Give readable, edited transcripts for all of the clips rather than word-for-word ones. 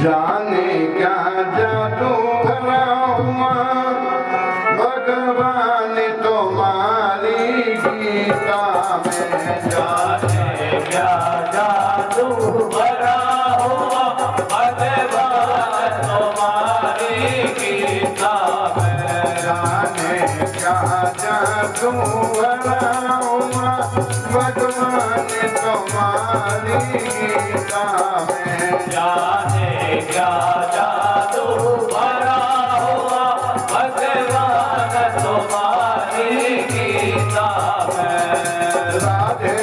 जाने क्या जादू भरा हुआ भगवान तुम्हारी गीता में। जाने क्या जादू भरा हुआ भगवान तुम्हारी गीता में। जाने क्या जादू भरा हुआ भगवान तुम्हारी गीता में। जाने क्या जादू भरा हुआ भगवान तुम्हारी गीता में। राधे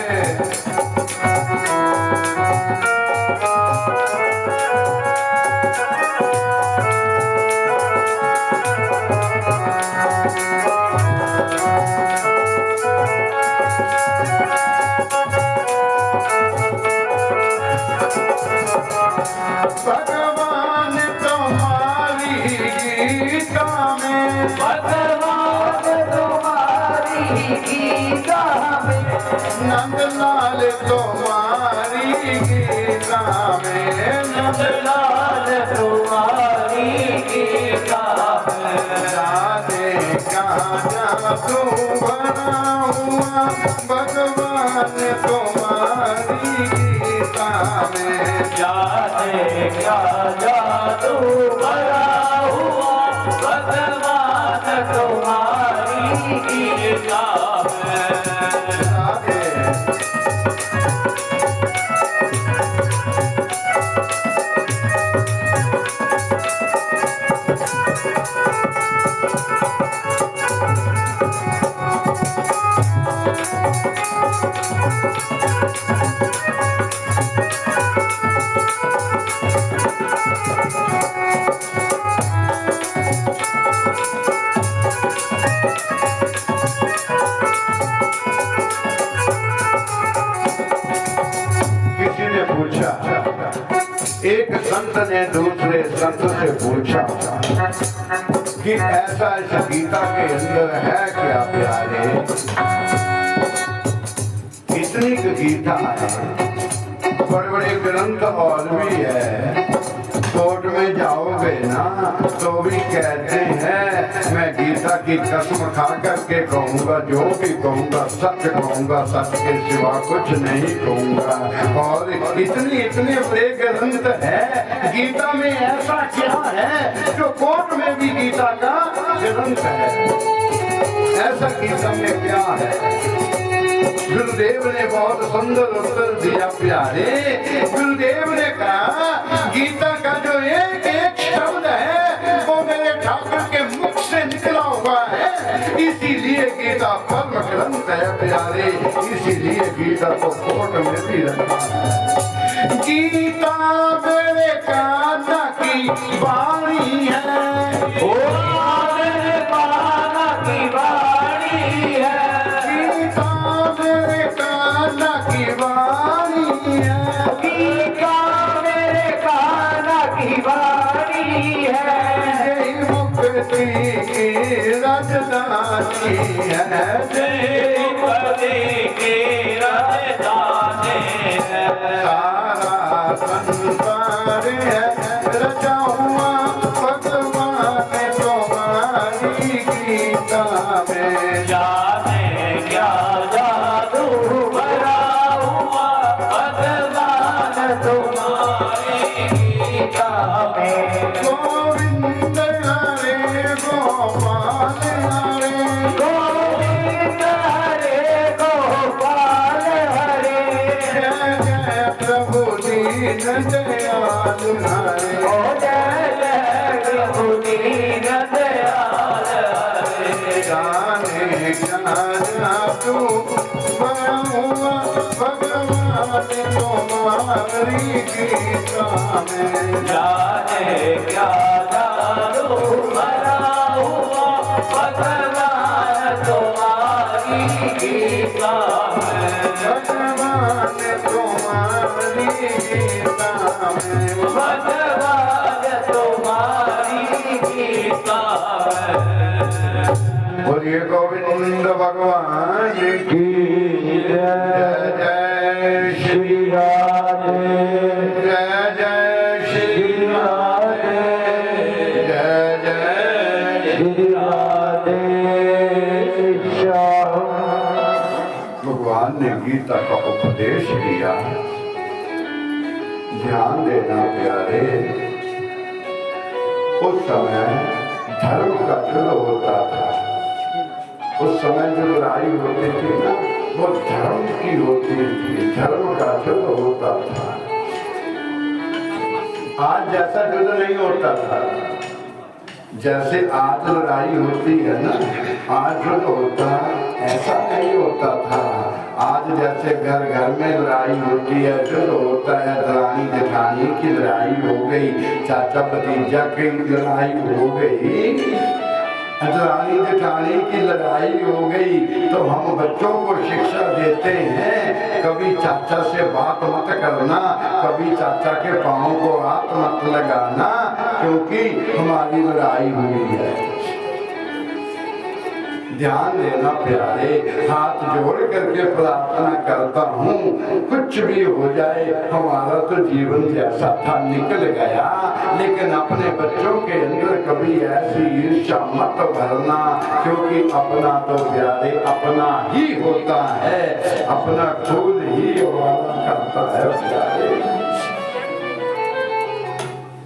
भगवान तुम्हारी गीता में। भगवान तुम्हारी गीता में। नंदलाल तुम्हारी गीता में। नंदलाल तुम्हारी गीता में। राधे क्या जादू भरा हुआ भगवान तुम्हारी गीता में। जाने क्या जादू भरा हुआ भगवान तुम्हारी गीता में। राधे किसी ने पूछा, एक संत ने दूसरे संत से पूछा कि ऐसा इस गीता के अंदर है क्या प्यारे? इतनी गीता है, बड़े बड़े ग्रंथ और भी है, कोर्ट में जाओगे ना तो भी कहते हैं मैं गीता की कसम खा करके कहूँगा, जो भी कहूँगा सत्य कहूँगा, सत्य के सिवा कुछ नहीं कहूँगा। और इतनी इतने बड़े ग्रंथ है, गीता में ऐसा क्या है जो कोर्ट में भी गीता का ग्रंथ है? ऐसा गीता में क्या है? गुरुदेव ने बहुत सुंदर उत्तर दिया प्यारे। गुरुदेव ने कहा गीता का जो एक एक शब्द है वो मेरे ठाकुर के मुख से निकला हुआ है, इसीलिए गीता परम ग्रंथ है प्यारे, इसीलिए गीता को कोर्ट में भी रखा है। गीता मेरे कान्हा की वाणी है, ओ मेरे कान्हा की वाणी है। गीता मेरे कान्हा की वाणी है, गीता मेरे कान्हा की वाणी है। जय मुक्ति की राजधानी है, जय मुक्ति की राजधानी है। सारा संसार है रचा हुआ भगवान तुम्हारी गीता में। जाने क्या जादू भरा हुआ भगवान तुम्हारी गीता में। गोविंद हरे गोपाल हरे, गोविंद हरे गोपाल हरे। जय जय प्रभु दीन दयाल हरे। ओ जय जय प्रभु दीन दयाल हरे। जाने क्या जादू भरा हुआ भगवान तुम्हारी गीता में। जाने क्या जादू भरा हुआ भगवान तुम्हारी गीता में। भगवान तुम्हारी गीता में। भगवान तुम्हारी गीता में। बोलिए गोविंद भगवान की जय। जय श्री राधे, जय जय श्री राधे। राधे श्याम। भगवान ने गीता का उपदेश दिया। ध्यान देना प्यारे, उस समय धर्म का युद्ध होता था। उस समय जो लड़ाई होती थी ना, वो धर्म की होती थी, धर्म का युद्ध होता था। आज जैसा युद्ध नहीं होता था, जैसे आज लड़ाई होती है ना, आज युद्ध होता ऐसा नहीं होता था। आज जैसे घर घर में लड़ाई होती है, युद्ध होता है, दरानी जेठानी की लड़ाई हो गई, चाचा भतीजा की लड़ाई हो गई, दरानी जेठानी की लड़ाई हो गई, तो हम बच्चों को शिक्षा देते हैं, कभी चाचा से बात मत करना, कभी चाचा के पाँव को हाथ मत लगाना, क्योंकि हमारी लड़ाई हुई है। ध्यान देना प्यारे, हाथ जोड़ करके प्रार्थना करता हूँ, कुछ भी हो जाए, हमारा तो जीवन जैसा था निकल गया, लेकिन अपने बच्चों के अंदर कभी ऐसी ईर्ष्या मत भरना, क्योंकि अपना तो प्यारे अपना ही होता है, अपना खुद ही वाला करता है प्यारे।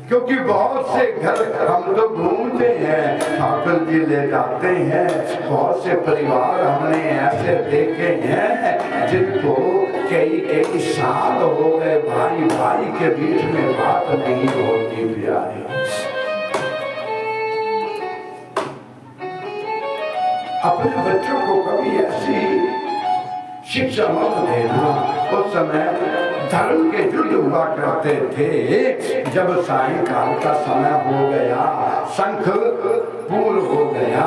क्योंकि बहुत से घर हम तो घूमते हैं, ठाकुर जी ले जाते हैं, बहुत से परिवार हमने ऐसे देखे हैं जिनको कई साल हो गए भाई भाई के बीच में बात नहीं होती प्यारे। अपने बच्चों को कभी ऐसी शिक्षा मत देना। उस समय धर्म के युद्ध हुआ करते थे। जब सायंकाल का समय हो गया, शंख पूर्व हो गया,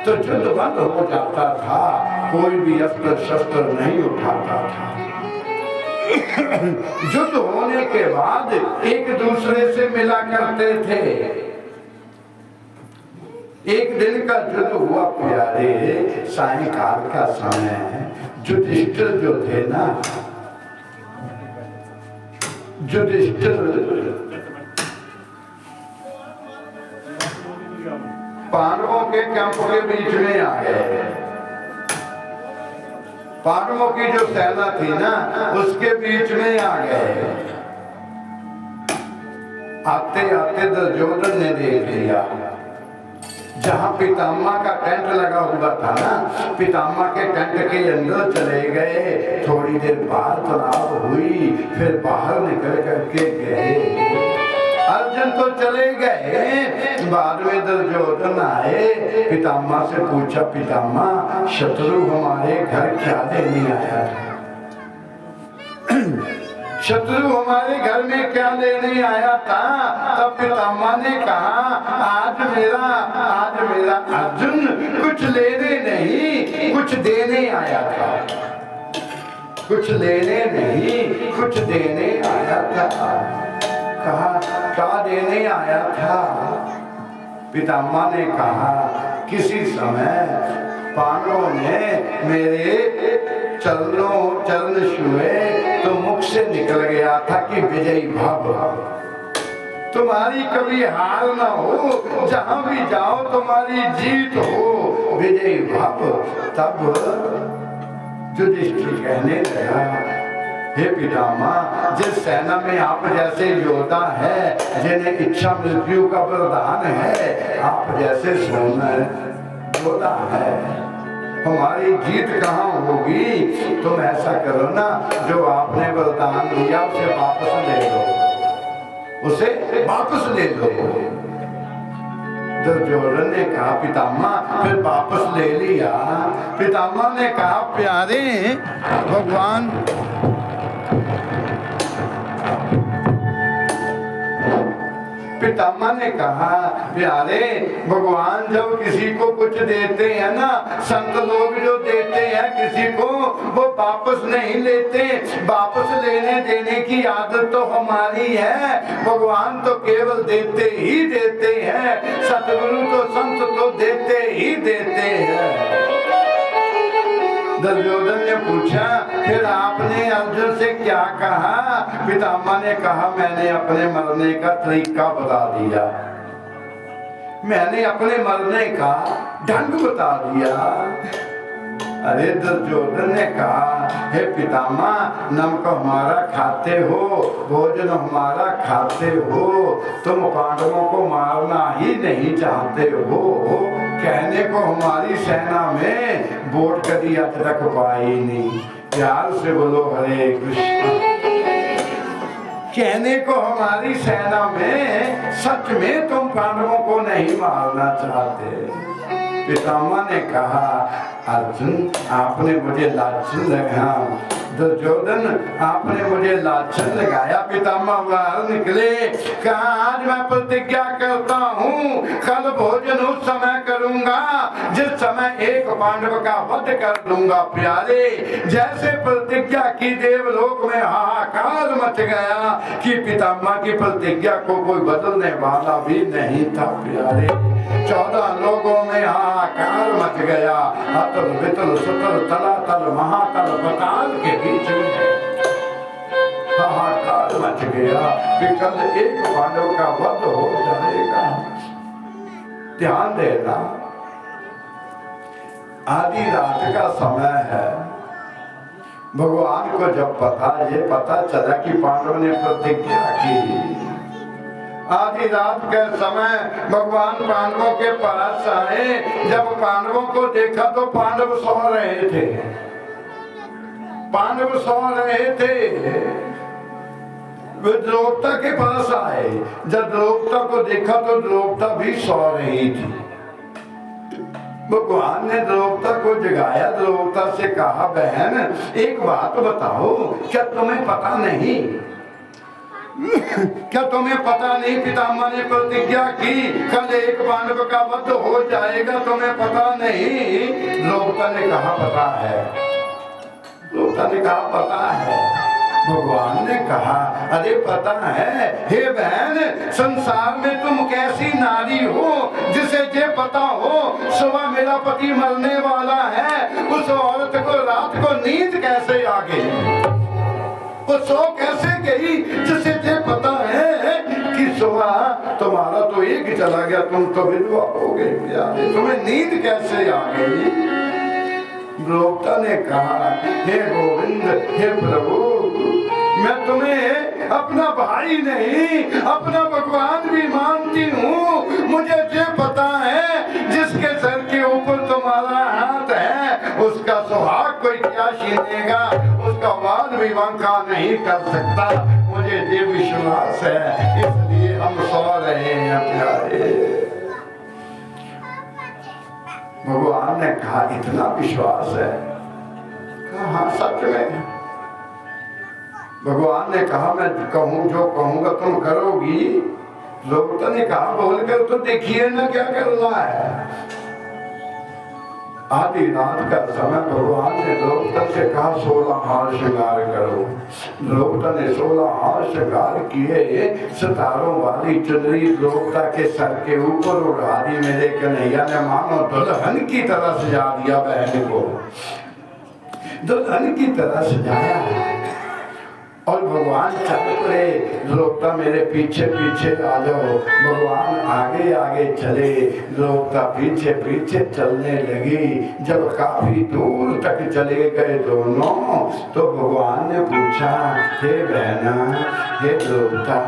तो युद्ध बंद हो जाता था, कोई भी अस्त्र शस्त्र नहीं उठाता था। युद्ध होने के बाद एक दूसरे से मिला करते थे। एक दिन का युद्ध हुआ प्यारे, सायंकाल का समय। युधिष्ठिर जो थे ना, युधिष्ठिर पांडवों के कैंप के बीच में आ गए। पांडवों की जो सेना थी ना, उसके बीच में आ गए। आते आते दुर्योधन ने देख लिया, जहाँ पितामह का टेंट लगा हुआ था ना, पितामह के टेंट के अंदर चले गए। थोड़ी देर वार्तालाप हुई, फिर बाहर निकल करके गए। अर्जुन तो चले गए, बाद में दुर्योधन आए, पितामह से पूछा, पितामह शत्रु हमारे घर क्या लेने आया था? शत्रु हमारे घर में क्या लेने आया था? तब पितामह ने कहा, आज मेरा अर्जुन कुछ लेने नहीं, कुछ देने आया था। कुछ लेने नहीं, कुछ देने आया था। कहा, क्या देने आया था? पितामह ने कहा, किसी समय पांडवों ने मेरे चरण छुए तो मुख से निकल गया था कि विजयी भव। तुम्हारी कभी हार ना हो, जहां भी जाओ तुम्हारी जीत हो, विजयी भव। तब युधिष्ठिर कहने लगा, हे पितामह, जिस सेना में आप जैसे योद्धा है, जिन्हें इच्छा मृत्यु का वरदान है, आप जैसे योद्धा है, हमारी जीत कहाँ होगी? तुम ऐसा करो ना, जो आपने वरदान दिया उसे वापस ले लो, उसे वापस ले लो। दुर्योधन ने कहा, पितामह, फिर वापस ले लिया। पितामह ने कहा, प्यारे भगवान, पितामह ने कहा, प्यारे भगवान जब किसी को कुछ देते हैं ना, संत लोग जो देते हैं किसी को, वो वापस नहीं लेते। वापस लेने देने की आदत तो हमारी है, भगवान तो केवल देते ही देते हैं, सतगुरु तो संत तो देते ही देते हैं। दुर्योधन ने पूछा, फिर आपने अर्जुन से क्या कहा? पितामह ने कहा, मैंने अपने मरने का तरीका बता दिया। मैंने अपने मरने का ढंग बता दिया। अरे दुर्योधन ने कहा, हे पितामह, नमक हमारा खाते हो, भोजन हमारा खाते हो, तुम पांडवों को मारना ही नहीं चाहते हो। कहने को हमारी सेना में वोट कभी आज तक पाई नहीं। प्यार से बोलो हरे कृष्ण। कहने को हमारी सेना में सच में तुम पांडवों को नहीं मारना चाहते। पितामह ने कहा, अर्जुन आपने मुझे लाछन लगाया, दुर्योधन आपने मुझे लाछन लगाया। पितामह बाहर निकले, कहा आज मैं प्रतिज्ञा करता हूँ, कल भोजन उस समय करूंगा जिस समय एक पांडव का वध कर दूंगा। प्यारे, जैसे प्रतिज्ञा की देवलोक में हाहाकार मच गया कि पितामह की प्रतिज्ञा को कोई बदलने वाला भी नहीं था। प्यारे, 14 लोगों में हाहाकार मच गया। अतल वितल सुतल तलातल महातल पताल के बीच में हाहाकार मच गया कि कल एक पांडव का वध हो जाएगा। ध्यान देना, आधी रात का समय है। भगवान को जब ये पता चला कि पांडव ने प्रतिज्ञा की, आधी रात के समय भगवान पांडवों के पास आए। जब पांडवों को देखा तो पांडव सो रहे थे। पांडव सो रहे थे। वे द्रौपदा के पास आए। जब द्रौपदा को देखा तो द्रौपदा भी सो रही थी। भगवान ने द्रौपदा को जगाया। द्रौपदा से कहा, बहन एक बात बताओ, क्या तुम्हें पता नहीं? क्या तुम्हें पता नहीं पितामह ने प्रतिज्ञा की कल एक पांडव का वध हो जाएगा, तुम्हें पता नहीं? द्रौपदा ने कहा पता है। द्रौपदा ने कहा पता है। भगवान ने कहा, अरे पता है। हे बहन, संसार में तुम कैसी नारी हो जिसे ये पता हो सुबह मेरा पति मरने वाला है, उस औरत को रात को नींद कैसे आ गई? वो सो कैसे गई जिसे ये पता है कि सुबह तुम्हारा तो एक चला गया, तुम तो विधवा हो गई। तुम्हें नींद कैसे आ गई? द्रौपदा ने कहा, हे गोविंद, हे प्रभु, मैं तुम्हें अपना भाई नहीं अपना भगवान भी मानती हूँ। मुझे ये पता है जिसके सर के ऊपर तुम्हारा हाथ है उसका सुहाग कोई क्या छीनेगा, उसका वाद भी वांका नहीं कर सकता। मुझे ये विश्वास है, इसलिए हम सो रहे हैं। प्यारे, भगवान ने कहा इतना विश्वास है? कहा सच में। भगवान ने कहा मैं कहूँ जो कहूँगा तुम करोगी? द्रौपदी ने कहा बोलकर तो देखिए ना क्या करना है। आधी रात का समय भगवान ने द्रौपदी से कहा 16 हार श्रृंगार करो। द्रौपदी ने 16 हार श्रृंगार किए। सितारों वाली चुनरी द्रौपदी के सर के ऊपर उड़ा दी। मेरे कन्हैया ने मानो दुल्हन की तरह सजा दिया। बहन को दुल्हन की तरह सजाया और भगवान चल पड़े। द्रौपदी मेरे पीछे पीछे आ जाओ। भगवान आगे आगे चले, द्रौपदी पीछे पीछे चलने लगी। जब काफी दूर तक चले गए दोनों, तो भगवान ने पूछा, हे बहना, हे द्रौपदी,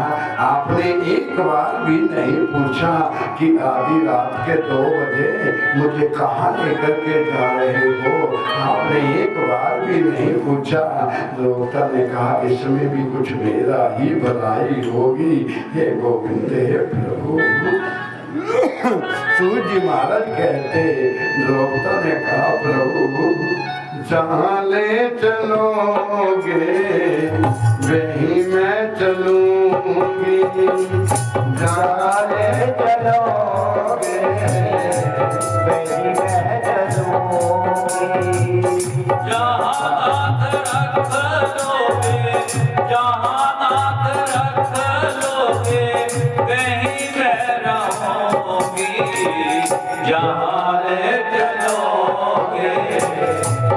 आपने एक बार भी नहीं पूछा कि आधी रात के 2 बजे मुझे कहाँ लेकर के जा रहे हो? आपने एक बार भी नहीं पूछा। द्रौपदी ने कहा इसमें भी कुछ मेरा ही भलाई होगी। हे गोविंद, हे प्रभु। सूर्य महाराज कहते, द्रौपदी ने कहा प्रभु जहाँ ले चलोगे वहीं मैं चलूंगी। जहाँ ले चलोगे वहीं मैं चलूंगी। जहाँ हाथ रख लोगे, जहाँ हाथ रख लोगे वहीं मैं रहूंगी। जहाँ ले चलोगे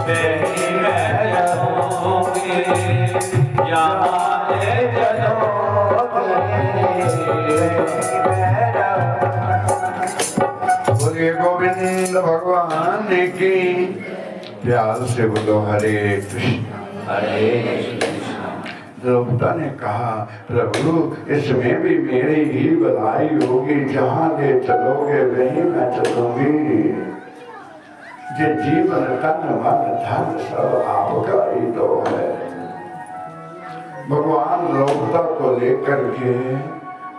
वहीं मैं रहूंगी। जहाँ ले चलोगे वहीं मैं रहूंगी। गोविंद भगवान की। प्यार से बोलो हरे कृष्ण हरे कृष्ण। द्रौपदा ने कहा प्रभु इसमें भी मेरी ही भलाई होगी, जहाँ ले चलोगे वहीं मैं चलूंगी। ये जीवन तन मन धन सब आपका ही तो है। भगवान द्रौपदा को लेकर के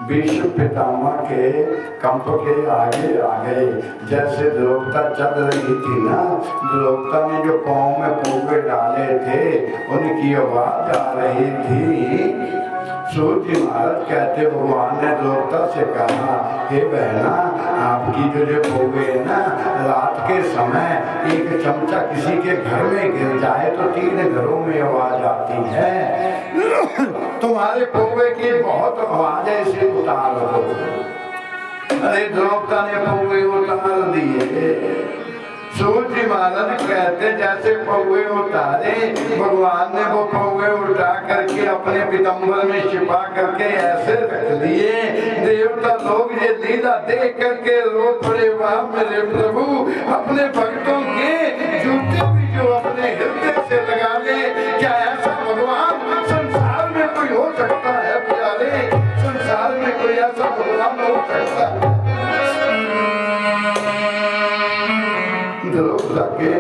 भीष्म पितामह के कंप के आगे आ गए। जैसे द्रौपदा चल रही थी ना, द्रौपदा ने जो पाँव में पोंगे डाले थे उनकी आवाज आ रही थी। सूर्य महाराज कहते भगवान ने द्रौपदा से कहा हे बहना, आपकी जो पोंगे है ना, रात के समय एक चमचा किसी के घर में गिर जाए तो 3 घरों में आवाज आती है। तुम्हारे पोंगे की बहुत आवाज है, इसे उतार दो। अरे द्रौपदा ने पोंगे उतार दिए। सूर्य महाराज कहते जैसे पौवे उतारे, भगवान ने वो पौवे उठा करके अपने पीताम्बर में छिपा करके ऐसे रख दिए। देवता लोग ये लीला देख करके रो पड़े, वाह मेरे प्रभु, अपने भक्तों के जूते भी जो अपने हृदय से लगा ले। क्या ऐसा भगवान संसार में कोई हो सकता है प्यारे? संसार में कोई ऐसा भगवान हो सकता है? द्रौपदा के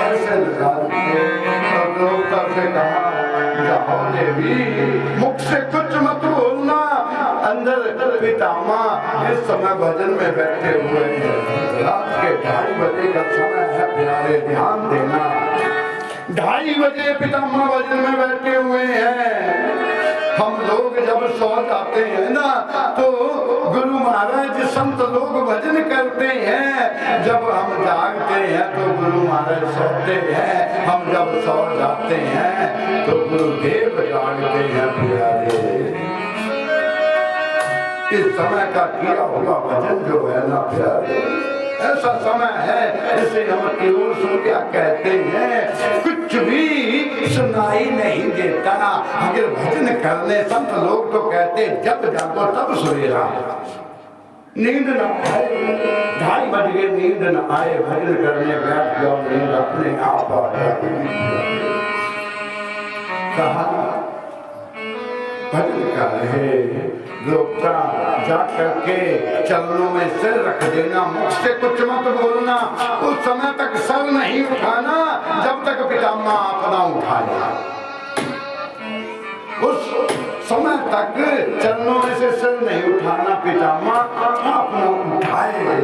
ऐसे लगा दिए और द्रौपदा से कहा जाओ देवी, मुख से कुछ मत बोलना। अंदर पितामह इस समय भजन में बैठे हुए हैं। रात के 2:30 बजे का समय है प्यारे, ध्यान देना। 2:30 बजे पितामह भजन में बैठे हुए हैं। हम लोग जब सो जाते हैं ना तो गुरु महाराज संत लोग भजन करते हैं। जब हम जागते हैं तो गुरु महाराज सोते हैं। हम जब सो जाते हैं तो गुरुदेव जागते हैं प्यारे। इस समय का किया हुआ भजन जो है ना प्यारे, ऐसा समय है जिसे हम केवल क्या कहते हैं, कुछ भी सुनाई नहीं देता। अगर भजन करने संत लोग तो कहते जब जागो तब सवेरा। नींद न आए, 2:30 बज गए, नींद न आए, भजन करने बैठ जाओ, नींद अपने आप आ जाएगी। कहा भजन कर रहे द्रौपदा, जा करके चरणों में सिर रख देना, मुख से कुछ मत बोलना। उस समय तक सर नहीं उठाना जब तक पितामह अपना उठाए। उस समय तक चरणों में से सिर नहीं उठाना, पितामह अपना उठाए।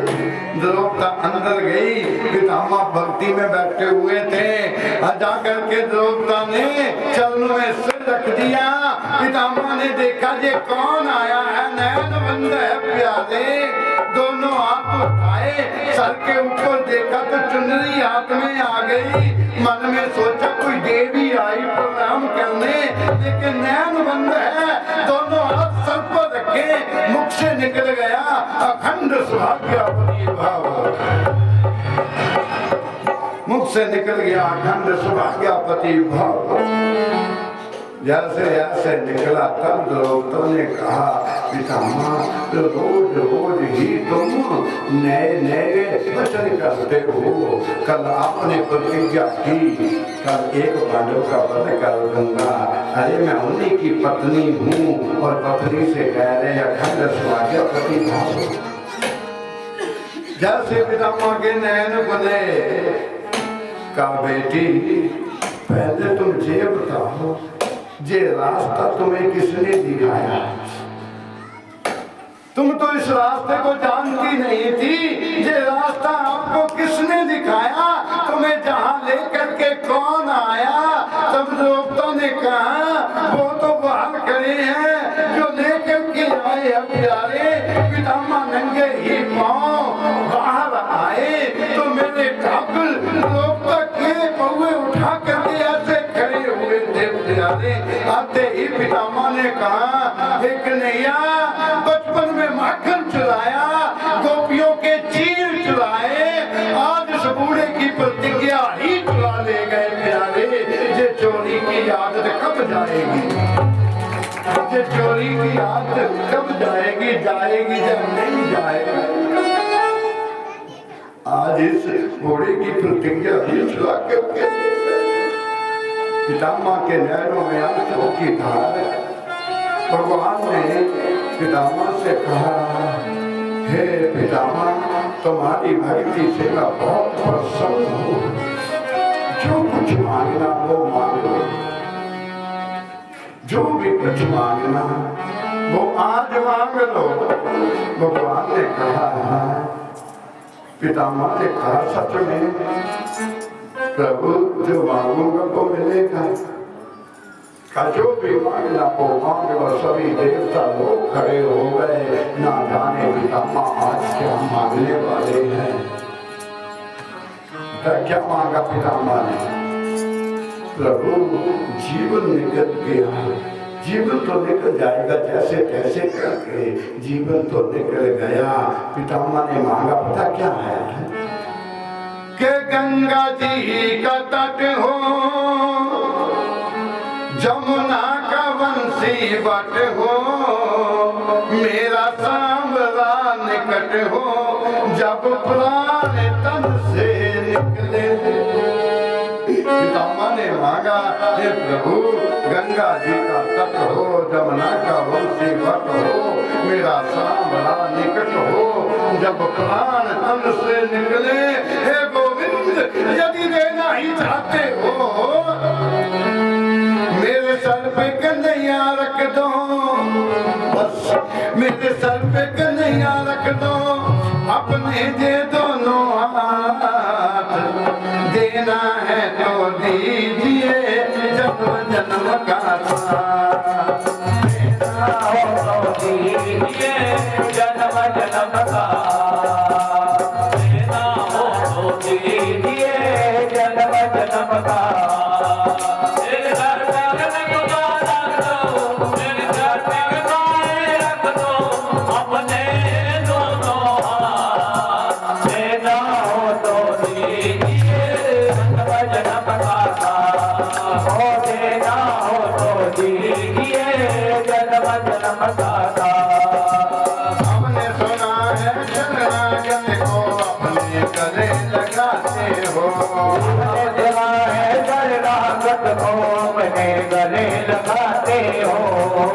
द्रौपदा अंदर गई, पितामह भक्ति में बैठे हुए थे। जा करके द्रौपदा ने चरणों में सिर रख दिया। पितामह ने देखा ये कौन आया है, नयन बंद है प्यारे। दोनों हाथ उठाए, सर के ऊपर देखा तो चुनरी हाथ में आ गई। मन में सोचा कोई देवी आई प्रणाम करने, लेकिन नयन बंद है। दोनों हाथ सर पर रखे, मुख से निकल गया अखंड सौभाग्यवती भाव। मुख से निकल गया अखंड सौभाग्यवती भाव। जैसे ऐसे निकला तब द्रौपदा ने कहा पितामह, रोज रोज ही तुम नए नए वचन करते हो। कल आपने प्रतिज्ञा की कल एक पांडव का वध कर दूंगा। अरे मैं उन्हीं की पत्नी हूँ और पत्नी से कह रहे अखंड सौभाग्यवती भाव। जैसे पितामह के नयन खुले, कहा बेटी पहले तुम ये बताओ, ये रास्ता तुम्हें किसने दिखाया? तुम तो इस रास्ते को जानती नहीं थी। ये रास्ता आपको किसने दिखाया? तुम्हें जहाँ लेकर के कौन आया? तब द्रौपदा ने कहा वो तो बाहर खड़े हैं जो लेकर के आए हैं प्यारे। पितामह नंगे ही पांव बाहर आए तो मेरे ठाकुर द्रौपदा के पौवे उठा करके ऐसे खड़े हुए थे प्यारे। आते ही पितामह ने कहा एक नैया, बचपन में माखन चुराया, गोपियों के चीर चुराए, आज इस बूढ़े की प्रतिज्ञा ही चुरा ले गए प्यारे। ये चोरी की आदत कब जाएगी? ये चोरी की आदत कब जाएगी? जाएगी जब नहीं जाएगी। आज इस घोड़े की प्रतिज्ञा चला करके पितामह के नैनों में आंसू की धार। भगवान ने पितामह से कहा, हे पितामह, तुम्हारी भक्ति से मैं बहुत प्रसन्न हूँ, जो कुछ मांगना वो मांगो, जो भी कुछ मांगना वो आज मांग लो। भगवान ने कहा, पितामह ने कहा, सच में प्रभु जो मांगूंगा वो मिलेगा, का जो भी मांगना वो मांग लो। सभी देवता लोग खड़े हो गए, ना जाने पितामह आज क्या मांगने वाले हैं। क्या मांगा पितामह ने? प्रभु जीवन निकल गया, जीवन तो निकल जाएगा जैसे तैसे करके, जीवन तो निकल गया। पितामह ने मांगा पता क्या है? कि गंगा जी का तट हो, जमुना का बंसी बट हो, मेरा सांवला निकट हो, जब प्राण तन से निकले। पितामह ने मांगा, हे प्रभु गंगा जी का तट हो, जमुना का बंसी बट हो, मेरा सांवला निकट हो, जब प्राण तन से निकले। हे गोविंद, यदि देना ही चाहते हो मेरे सर पे कन्हैया रख दो, बस मेरे सर पे कन्हैया रख दो, अपने जे दोनों हाथ, देना है तो दीजिए जन्म जन्म का साथ, देना हो तो दीजिए जन्म जन्म का, देना हो तो दीजिए जन्म जन्म का। हमने सुना है शरणागत को अपने गले लगाते हो,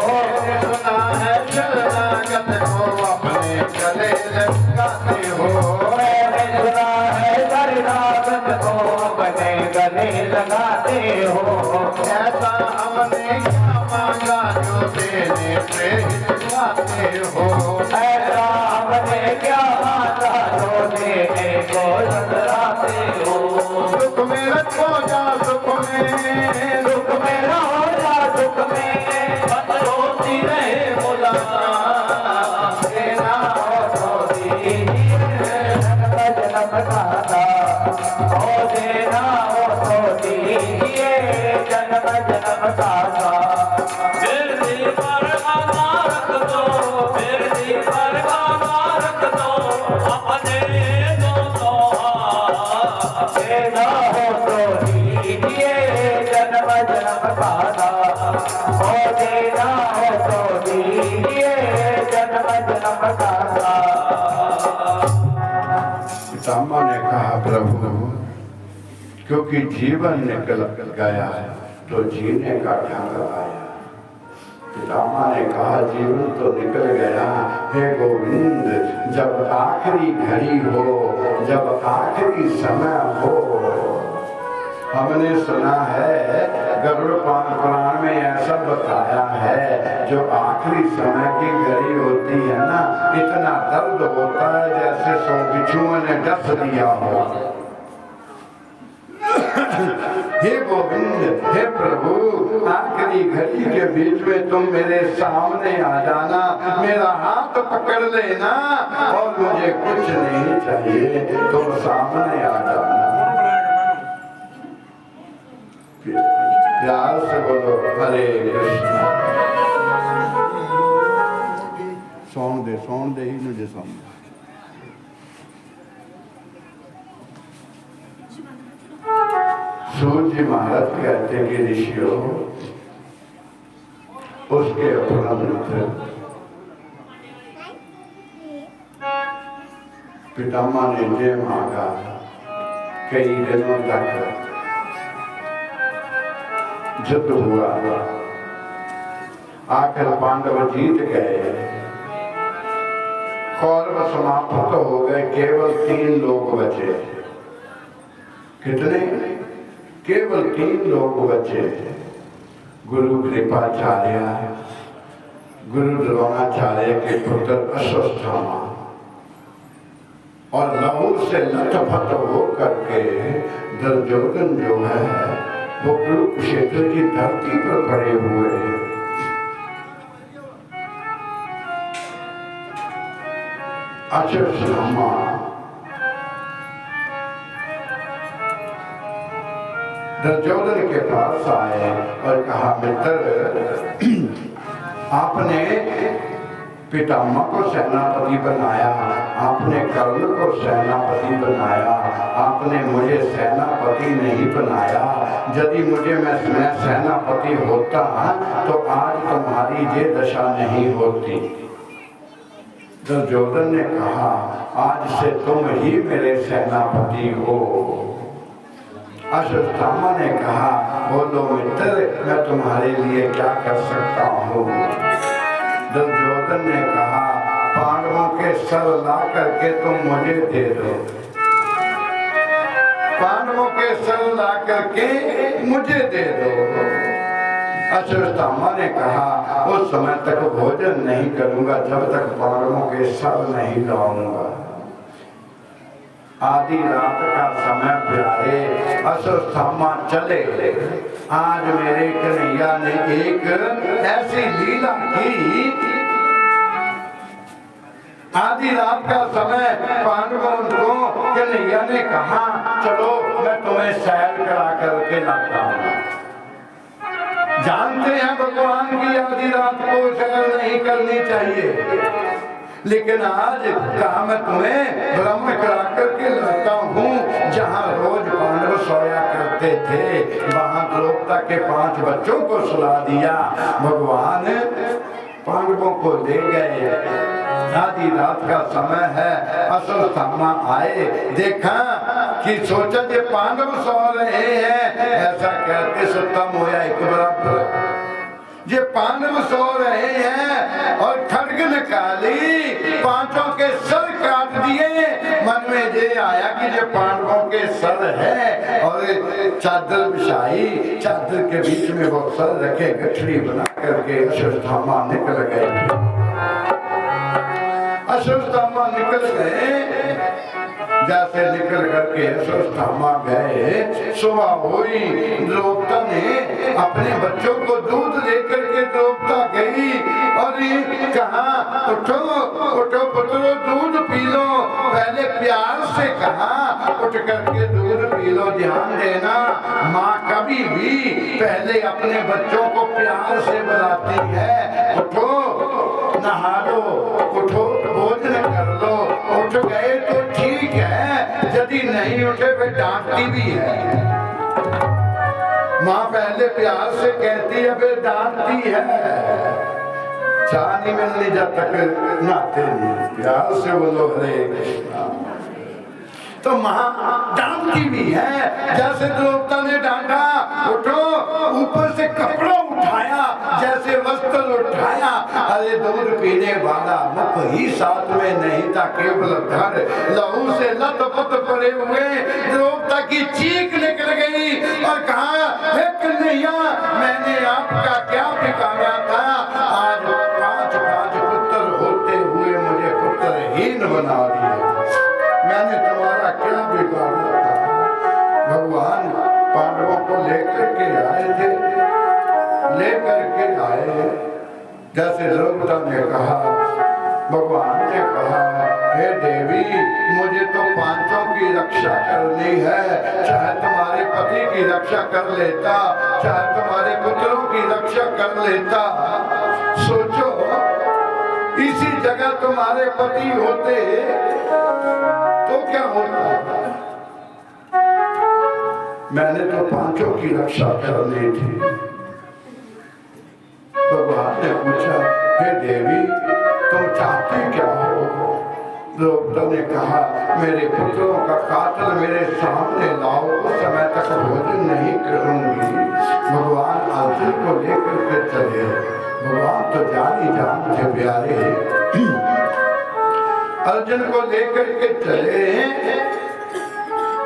हमने सुना है शरणागत को अपने गले लगाते हो, हमने सुना है शरणागत को अपने गले लगाते हो, मैंने सुना है शरणागत को अपने गले लगाते हो। ऐसा हमने क्या मांगा जो देने पे हिचकाते हो, ऐसा हमने क्या मांगा जो देने को हिचकाते हो। दुख में रखो जा सुख में, दुख में रहो जा सुख में, बस रोती रहे मुलाकात, देना हो तो दीजिए जन्म जन्म का साथ, हो देना हो तो दीजिए जन्म जन्म का साथ। पितामह ने कहा, प्रभु क्योंकि जीवन निकल गया है तो जीने का ढंग आया। पितामह ने कहा, जीवन तो निकल गया, हे गोविंद, जब आखिरी घड़ी हो, जब आखिरी समय हो। हमने सुना है गरुड़ पुराण में ऐसा बताया है, जो आखिरी समय की घड़ी होती है ना, इतना दर्द होता है जैसे 100 बिच्छुओं ने डस दिया हो। हे गोविंद, हे प्रभु, आखिरी घड़ी के बीच में तुम मेरे सामने आ जाना, मेरा हाथ पकड़ लेना और मुझे कुछ नहीं चाहिए, तुम सामने आ जाना। प्यार से बोलो हरे कृष्ण। सौन दे ही मुझे सौन। सूर्य महाराज कहते कि ऋषियों, उसके उपरांत पितामह ने जय मांगा। कई दिनों तक युद्ध हुआ, आखिर पांडव जीत गए, कौरव समाप्त हो गए, केवल 3 लोग बचे। कितने? केवल 3 लोग बचे। गुरु कृपाचार्य, गुरु द्रोणाचार्य के पुत्र अश्वत्थामा, और लहू से लथपथ होकर के दुर्योधन जो है वो कुरुक्षेत्र की धरती पर पड़े हुए हैं। अश्वत्थामा दुर्योधन के पास आए और कहा, मित्र, आपने पितामह को सेनापति बनाया, आपने कर्ण को सेनापति बनाया, आपने मुझे सेनापति नहीं बनाया। यदि मैं सेनापति होता तो आज तुम्हारी ये दशा नहीं होती। दुर्योधन ने कहा, आज से तुम ही मेरे सेनापति हो। अश्वत्थामा ने कहा, बोलो मित्र, मैं तुम्हारे लिए क्या कर सकता हूँ। दुर्योधन ने कहा, पांडवों के सर ला करके तुम मुझे दे दो, पांडवों के सर ला करके मुझे दे दो। अश्वत्थामा ने कहा, उस समय तक भोजन नहीं करूंगा जब तक पांडवों के सर नहीं लाऊंगा। आधी रात का समय प्यारे, अश्वत्थामा चले। आज मेरे कन्हैया ने एक ऐसी लीला की, आधी रात का समय पांडवों को कन्हैया ने कहा, चलो मैं तुम्हें सैर करा करके लाता हूँ। जानते हैं भगवान की आधी रात को सैर नहीं करनी चाहिए, लेकिन आज कहा मैं तुम्हें भ्रमण करा करके लाता हूँ। जहाँ रोज पांडव सोया करते थे, वहाँ द्रौपदी के 5 बच्चों को सुला दिया। भगवान पांडवों को ले गए। आधी रात का समय है। अश्वत्थामा आए, देखा कि सोचा ये पांडव सो रहे हैं, ऐसा कहते सुतम होया एक बराबर। ये पांडव सो रहे हैं और खड्ग निकाली, 5 के सर काट दिए। मन में ये आया कि ये पांडवों के सर है, और चादर बिछाई, चादर के बीच में वो सर रखे, गठरी बना करके अश्वत्थामा निकल गए। अश्वत्थामा निकल गए। जैसे निकल करके अश्वत्थामा गए, सुबह हुई, द्रौपदी ने अपने बच्चों को दूध लेकर के द्रौपदी गई और कहा, उठो उठो पुत्रो, दूध पी लो। पहले प्यार से कहा, उठ करके दूध पी लो। ध्यान देना, माँ कभी भी पहले अपने बच्चों को प्यार से बुलाती है। उठो, नहा लो, उठो, भोजन कर लो। उठ गए तो ठीक है, यदि नहीं उठे फिर डांटती भी है। माँ पहले प्यार से कहती है, फिर डांटती है। चाह नहीं मिलनी जब तक नहाते नहीं, प्यार से बोलो हरे कृष्णा। तो माँ डांटती भी है। जैसे द्रौपदी ने डांटा, उठो, ऊपर से कपड़ा उठाया, जैसे वस्त्र उठाया। अरे दूध पीने वाला मुख ही साथ में नहीं था, केवल धर लहू से लथपथ पड़े हुए। द्रौपदी की चीख निकल गई और कहा, हे कन्हैया, मैंने आपका क्या बिगाड़ा था? आज 5 पुत्र होते हुए मुझे पुत्रहीन बना दिया। मैंने तुम्हारा क्या बिगाड़ा था? भगवान पांडवों को लेकर के आए थे, लेकर के आए। जैसे द्रौपदी ने कहा, भगवान ने कहा, हे देवी, मुझे तो 5 की रक्षा करनी है। चाहे तुम्हारे पति की रक्षा कर लेता, चाहे तुम्हारे पुत्रों की रक्षा कर लेता। सोचो, इसी जगह तुम्हारे पति होते तो क्या होता? मैंने तो 5 की रक्षा करनी थी। भगवान ने पूछा, हे देवी, तुम चाहती क्या हो? द्रौपदी ने कहा मेरे पुत्रों का कातल मेरे सामने लाओ, उस समय तक भोजन नहीं करूंगी। भगवान अर्जुन को लेकर के चले। भगवान तो जान ही जान थे प्यारे, अर्जुन को लेकर के चले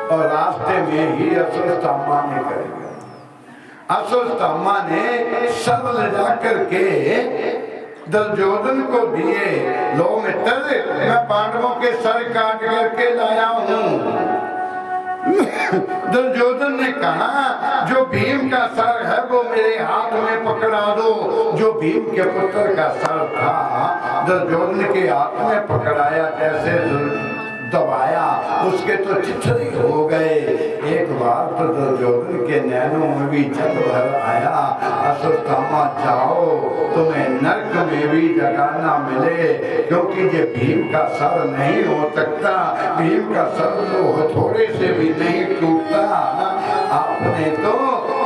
और रास्ते में ही असुरस्थामा ने करेगा। असुरस्थामा ने सब ले जाकर के दुर्योधन को दिए। लो मित्र, मैं पांडवों के सर काट करके लाया हूँ। दुर्योधन ने कहा जो भीम का सर है वो मेरे हाथ में पकड़ा दो। जो भीम के पुत्र का सर था दुर्योधन के हाथ में पकड़ाया, जैसे दबाया उसके तो चिथड़े हो गए। एक बार तो दुर्योधन के नैनों में भी जल भर आया। अश्वत्थामा जाओ, तुम्हें नरक में भी जगह ना मिले, क्योंकि ये भीम का सर नहीं हो सकता। भीम का सर तो थोड़े से भी नहीं टूटता। आपने तो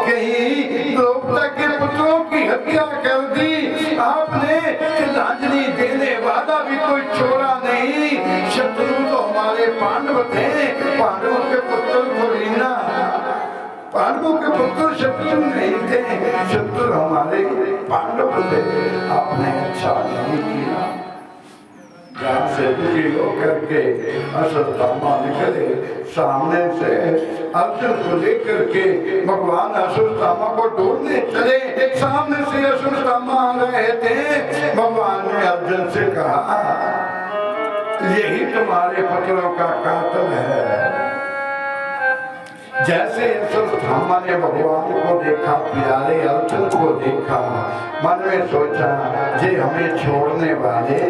कहीं द्रौपदी के पुत्रों की हत्या कर दी। आपने तिलांजलि देने वाला भी कोई छोड़ा नहीं। शत्रु तो हमारे पांडव थे, पांडवों के पुत्र थोड़ी ना। पांडवों के पुत्र शत्रु नहीं थे, शत्रु हमारे पांडव थे। आपने अच्छा नहीं किया। जहाँ से दुखी होकर के अश्वत्थामा निकले, सामने से अर्जुन को लेकर के भगवान अश्वत्थामा को ढूंढने चले। सामने से अश्वत्थामा आ रहे थे। भगवान ने अर्जुन से कहा यही तुम्हारे पुत्रों का कातल है। जैसे अश्वत्थामा ने भगवान को देखा, प्यारे अर्जुन को देखा, मन में सोचा ये हमें छोड़ने वाले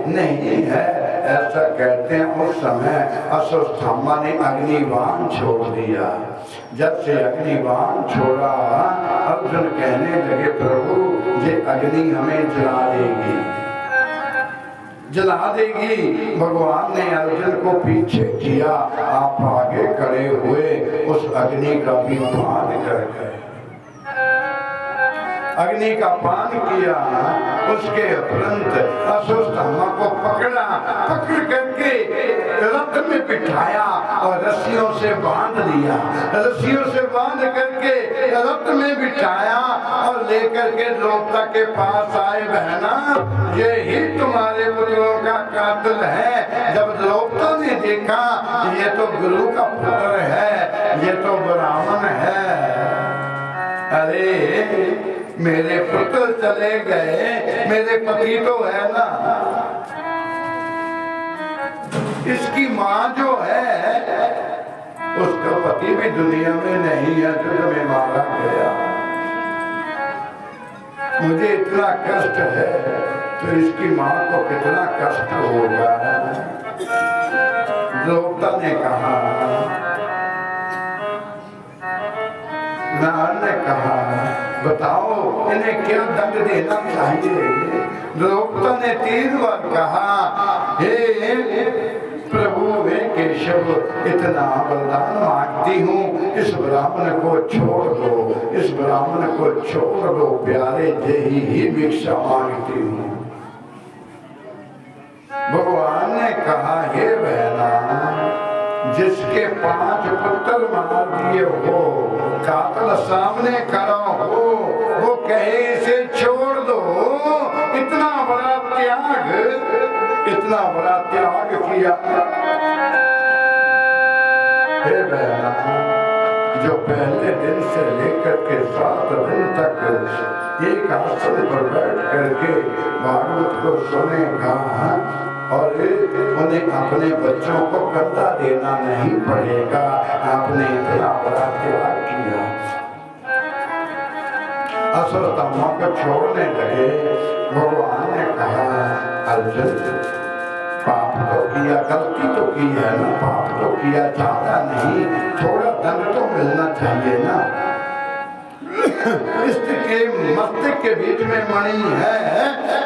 नहीं है। ऐसा कहते हैं उस समय अश्वत्थामा ने अग्निबाण छोड़ दिया। जब से अग्निबाण छोड़ा, अर्जुन कहने लगे प्रभु ये अग्नि हमें जला देगी, जला देगी। भगवान ने अर्जुन को पीछे किया, आप आगे खड़े हुए उस अग्नि का भी पान कर गए। अग्नि का पान किया, उसके उपरंत अश्वत्थामा को पकड़ा, पकड़ करके रथ में बिठाया और रस्सियों से बांध दिया। रस्सियों से बांध करके रथ में बिठाया और लेकर के द्रौपदी के पास आए। बहना ये ही तुम्हारे पुत्रों का कातिल है। जब द्रौपदी ने देखा ये तो गुरु का पुत्र है, ये तो ब्राह्मण है। अरे मेरे पुत्र चले गए, मेरे पति तो है ना। इसकी माँ जो है उसका पति भी दुनिया में नहीं है, जो तुम्हें मारा गया। मुझे इतना कष्ट है तो इसकी माँ को कितना कष्ट होगा। द्रौपदी ने कहा, नारद ने कहा बताओ इन्हें क्या दंड देना चाहिए। द्रौपदी ने 3 बार कहा हे प्रभु हे केशव, इतना वरदान मांगती हूँ, इस ब्राह्मण को छोड़ दो, इस ब्राह्मण को छोड़ दो प्यारे, यही ही भिक्षा मांगती हूँ। भगवान ने कहा हे बहना, जिसके 5 पुत्र मार दिए हो, कातल सामने खड़ा हो, वो कहे इसे छोड़ दो। इतना बड़ा त्याग, इतना बड़ा त्याग किया। हे बहना, जो पहले दिन से लेकर के 7 दिन तक एक आसन पर बैठ करके भागवत को सुनेगा और उन्हें अपने बच्चों को गद्दा देना नहीं पड़ेगा, आपने इतना बड़ा त्याग किया। अश्वत्थामा को छोड़ने लगे। भगवान ने कहा अर्जुन, पाप तो किया, गलती तो की है ना, पाप तो किया, ज्यादा नहीं, थोड़ा दंड तो मिलना चाहिए ना। इसके मस्तक के बीच में मणि है,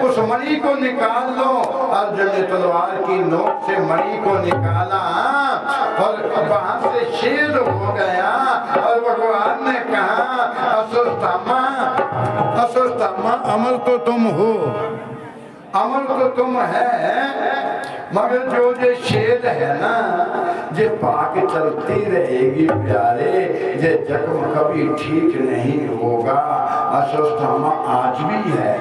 उस मणि को निकाल लो। अर्जुन ने तलवार की नोक से मणि को निकाला और वहां से छेद हो गया। और भगवान ने कहा अश्वत्थामा, अश्वत्थामा अमर तो तुम हो, अमर तो तुम है, मगर जो ये शेर है ना, ये पाक चलती रहेगी प्यारे, ये जख्म कभी ठीक नहीं होगा। अश्वत्थामा आज भी है।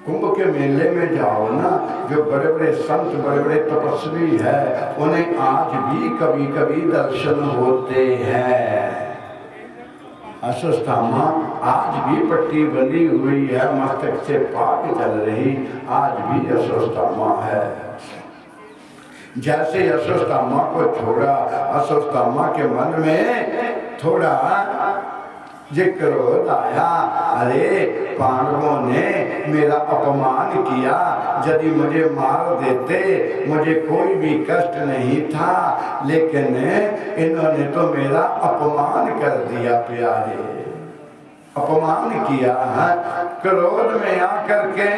कुंभ के मेले में जाओ ना, जो बड़े बड़े संत बड़े बड़े तपस्वी है, उन्हें आज भी कभी कभी दर्शन होते हैं। अश्वत्थामा आज भी पट्टी बंधी हुई है, मस्तक से पाक चल रही, आज भी अश्वत्थामा है। जैसे अश्वत्थामा को छोड़ा, अश्वत्थामा के मन में थोड़ा ये क्रोध आया, अरे पांडवों ने मेरा अपमान किया, यदि मुझे मार देते मुझे कोई भी कष्ट नहीं था, लेकिन इन्होंने तो मेरा अपमान कर दिया प्यारे, अपमान किया है। क्रोध में आकर के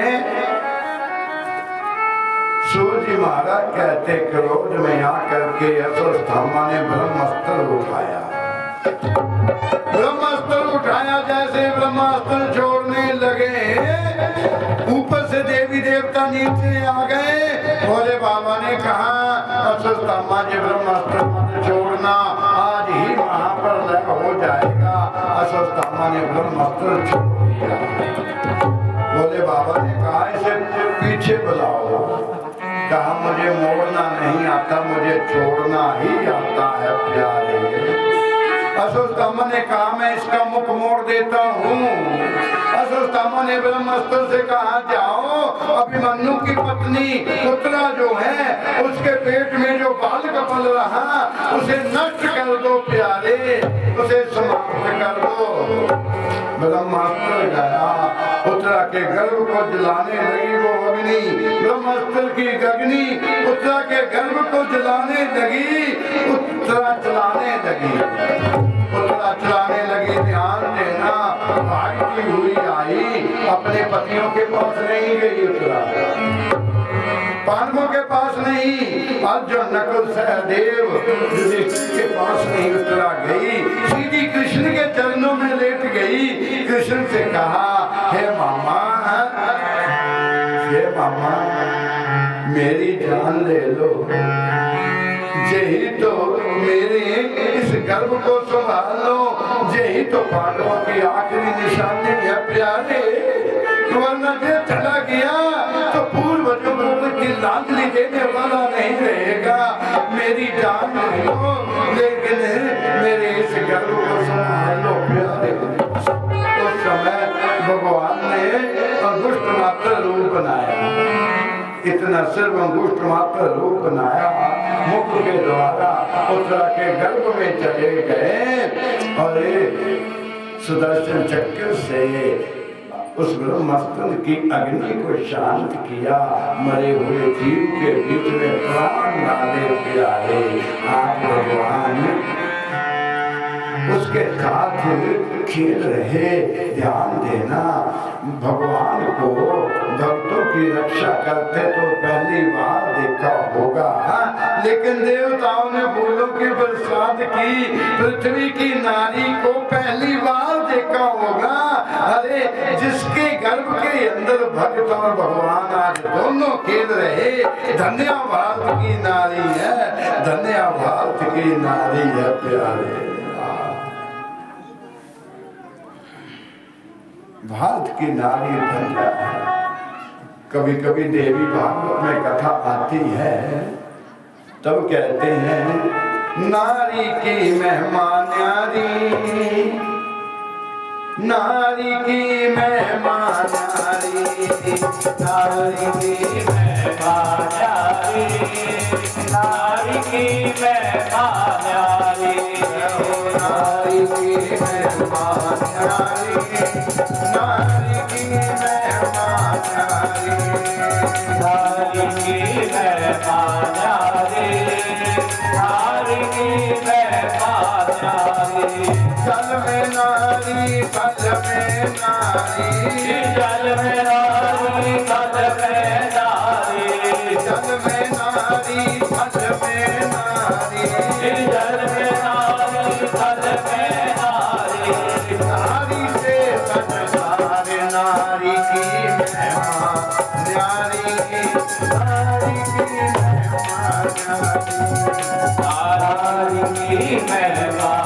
सूर्य महाराज कहते, क्रोध में आकर के अश्वत्थामा ने ब्रह्मास्त्र उठाया। ब्रह्मास्त्र उठाया, जैसे ब्रह्मास्त्र छोड़ने लगे, ऊपर से देवी देवता नीचे आ गए। भोले बाबा ने कहा, अश्वत्थामा जी ब्रह्मास्त्र मत छोड़ना, आज ही महाप्रलय हो जाएगा। अश्वत्थामा ने ब्रह्मास्त्र छोड़ दिया। भोले बाबा ने कहा, इसे पीछे बुलाओ। कहा, मुझे मोड़ना नहीं आता, मुझे छोड़ना ही आता है प्यारे। अश्वत्थामा ने कहा, मैं इसका मुख मोड़ देता हूँ। अश्वत्थामा ने ब्रह्मास्त्र से कहा, जाओ अभिमन्यु की पत्नी पुत्रा जो है, उसके पेट में जो बाल कपल रहा, उसे नष्ट कर दो प्यारे, उसे समाप्त कर दो। ब्रह्मास्त्र गया, पुत्रा के गर्भ को जलाने लगी वो अग्नि। ब्रह्मास्त्र की अग्नि पुत्रा के गर्भ को जलाने लगी, पुत्रा चलाने लगी, पुत्रा चलाने लगी। ध्यान देना, भागती हुई आई, अपने पतियों के पास नहीं गई उत्तरा, पांडवों के पास नहीं, अर्जुन नकुल सहदेव के पास नहीं उत्तरा गई, सीधी कृष्ण के चरणों में लेट गई। कृष्ण से कहा, हे मामा, हे मामा, मेरी जान ले लो, यही तो मेरे इस गर्भ को संभाल लो, यही तो पांडवों की आखिरी निशानी है प्यारे। वरना ये चला गया तो पूर्वजों को की लांछनी देने वाला नहीं रहेगा। मेरी जान लो, लेकिन मेरे इस गर्भ को संभाल लो प्यारे। उस समय भगवान ने अंगुष्ठ मात्र रूप बनाया, इतना सिर्फ अंगुष्ठ मात्र रूप बनाया, मुख के द्वारा उत्तरा के गर्भ में चले गए और सुदर्शन चक्र से उस ब्रह्मास्त्र की अग्नि को शांत किया। मरे हुए जीव के बीच में प्राण डाले प्यारे। आज भगवान उसके साथ खेल रहे। ध्यान देना, भगवान को भक्तों की रक्षा करते तो पहली बार देखा होगा, लेकिन देवताओं ने फूलों की बरसात की, पृथ्वी की नारी को पहली बार देखा होगा। अरे जिसके गर्भ के अंदर भक्त और भगवान आज दोनों खेल रहे, धन्य भारत की नारी है, धन्य भारत की नारी है प्यारे। भारत की नारी धन्य है। कभी कभी देवी भागवत में कथा आती है, तब कहते हैं नारी की महिमा न्यारी, नारी की महिमा न्यारी, नारी की महिमा न्यारी, नारी की महिमा न्यारी, नारी की महिमा न्यारी, नारी की महिमा न्यारी, नारी की महिमा न्यारी, नारी की महिमा न्यारी। जल में नारी, जल में नारी, जल में नारी, जल में नारी, जल में नारी, जल में नारी, जल में नारी, जल में नारी, नारी से संसार, नारी की महिमा न्यारी, नारी की मेहरबानी